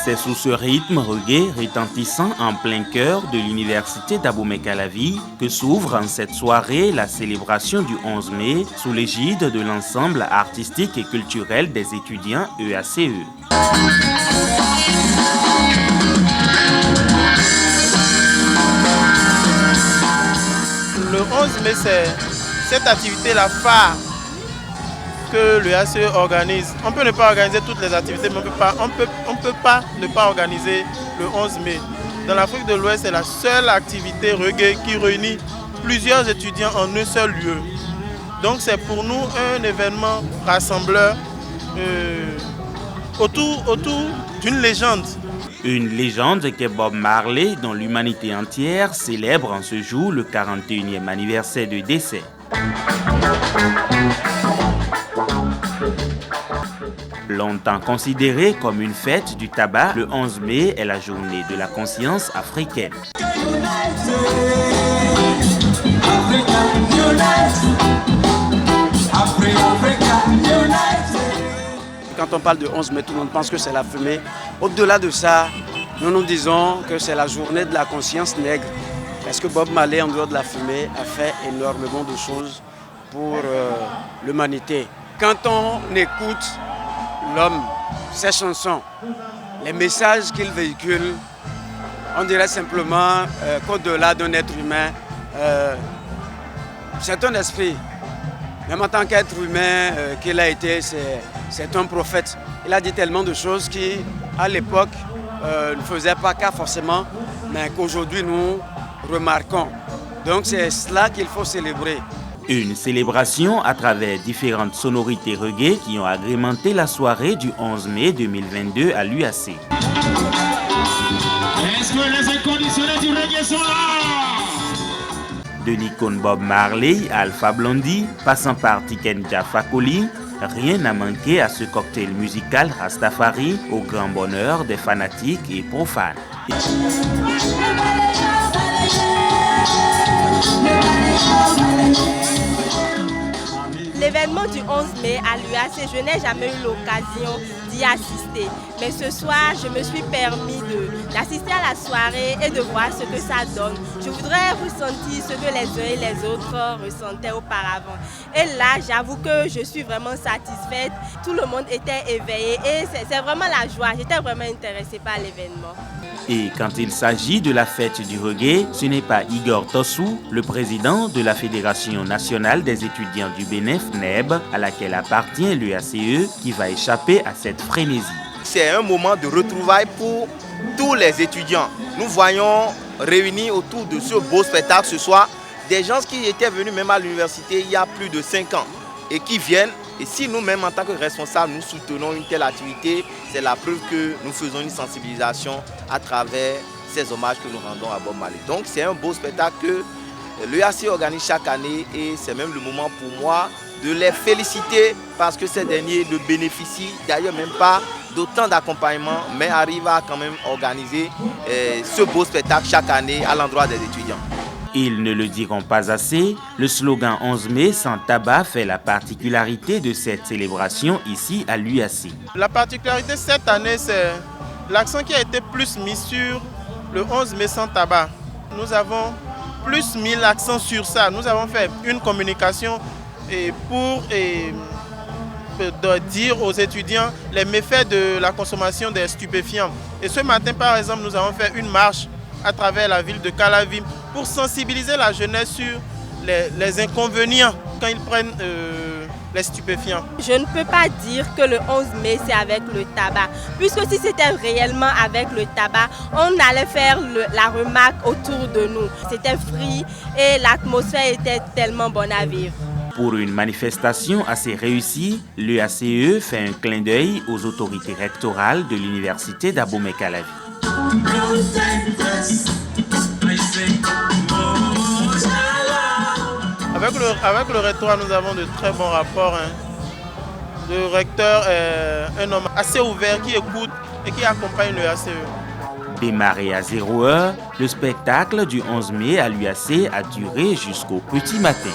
C'est sous ce rythme reggae retentissant en plein cœur de l'université d'Abomey-Calavi que s'ouvre en cette soirée la célébration du 11 mai sous l'égide de l'ensemble artistique et culturel des étudiants EACE. Le 11 mai, c'est cette activité-là phare que l'EACE organise. On peut ne pas organiser toutes les activités, mais on peut pas ne pas organiser le 11 mai. Dans l'Afrique de l'Ouest, c'est la seule activité reggae qui réunit plusieurs étudiants en un seul lieu. Donc c'est pour nous un événement rassembleur autour d'une légende. Une légende que Bob Marley, dont l'humanité entière célèbre en ce jour le 41e anniversaire de décès. Longtemps considéré comme une fête du tabac, le 11 mai est la journée de la conscience africaine. Quand on parle de 11 mai, tout le monde pense que c'est la fumée. Au-delà de ça, nous disons que c'est la journée de la conscience nègre. Parce que Bob Marley, en dehors de la fumée, a fait énormément de choses pour l'humanité. Quand on écoute l'homme, ses chansons, les messages qu'il véhicule, on dirait simplement qu'au-delà d'un être humain, c'est un esprit. Même en tant qu'être humain qu'il a été, c'est un prophète. Il a dit tellement de choses qui, à l'époque, ne faisaient pas cas forcément, mais qu'aujourd'hui nous remarquons. Donc c'est cela qu'il faut célébrer. Une célébration à travers différentes sonorités reggae qui ont agrémenté la soirée du 11 mai 2022 à l'UAC. Est-ce que les inconditionnels du reggae sont là? De l'icône Bob Marley à Alpha Blondy, passant par Tiken Jah Fakoly, rien n'a manqué à ce cocktail musical Rastafari au grand bonheur des fanatiques et profanes. L'événement du 11 mai à l'UAC, je n'ai jamais eu l'occasion d'y assister. Mais ce soir, je me suis permis d'assister à la soirée et de voir ce que ça donne. Je voudrais ressentir ce que les uns et les autres ressentaient auparavant. Et là, j'avoue que je suis vraiment satisfaite. Tout le monde était éveillé et c'est vraiment la joie. J'étais vraiment intéressée par l'événement. Et quand il s'agit de la fête du reggae, ce n'est pas Igor Tossou, le président de la Fédération nationale des étudiants du Bénin, FNEB, à laquelle appartient l'UACE, qui va échapper à cette frénésie. C'est un moment de retrouvailles pour tous les étudiants. Nous voyons réunis autour de ce beau spectacle ce soir des gens qui étaient venus même à l'université il y a plus de 5 ans et qui viennent. Et si nous-mêmes, en tant que responsables, nous soutenons une telle activité, c'est la preuve que nous faisons une sensibilisation à travers ces hommages que nous rendons à Bob Marley. Donc c'est un beau spectacle que l'UAC organise chaque année et c'est même le moment pour moi de les féliciter parce que ces derniers ne bénéficient d'ailleurs même pas d'autant d'accompagnement, mais arrivent à quand même organiser ce beau spectacle chaque année à l'endroit des étudiants. Ils ne le diront pas assez, le slogan 11 mai sans tabac fait la particularité de cette célébration ici à l'UAC. La particularité cette année, c'est l'accent qui a été plus mis sur le 11 mai sans tabac. Nous avons plus mis l'accent sur ça. Nous avons fait une communication pour dire aux étudiants les méfaits de la consommation des stupéfiants. Et ce matin, par exemple, nous avons fait une marche à travers la ville de Calavi pour sensibiliser la jeunesse sur les inconvénients quand ils prennent les stupéfiants. Je ne peux pas dire que le 11 mai c'est avec le tabac, puisque si c'était réellement avec le tabac, on allait faire la remarque autour de nous. C'était free et l'atmosphère était tellement bonne à vivre. Pour une manifestation assez réussie, l'UACE fait un clin d'œil aux autorités rectorales de l'université d'Abomey-Calavi. Avec le rectorat, nous avons de très bons rapports. Hein. Le recteur est un homme assez ouvert qui écoute et qui accompagne le ACE. Démarré à 0h, le spectacle du 11 mai à l'UAC a duré jusqu'au petit matin.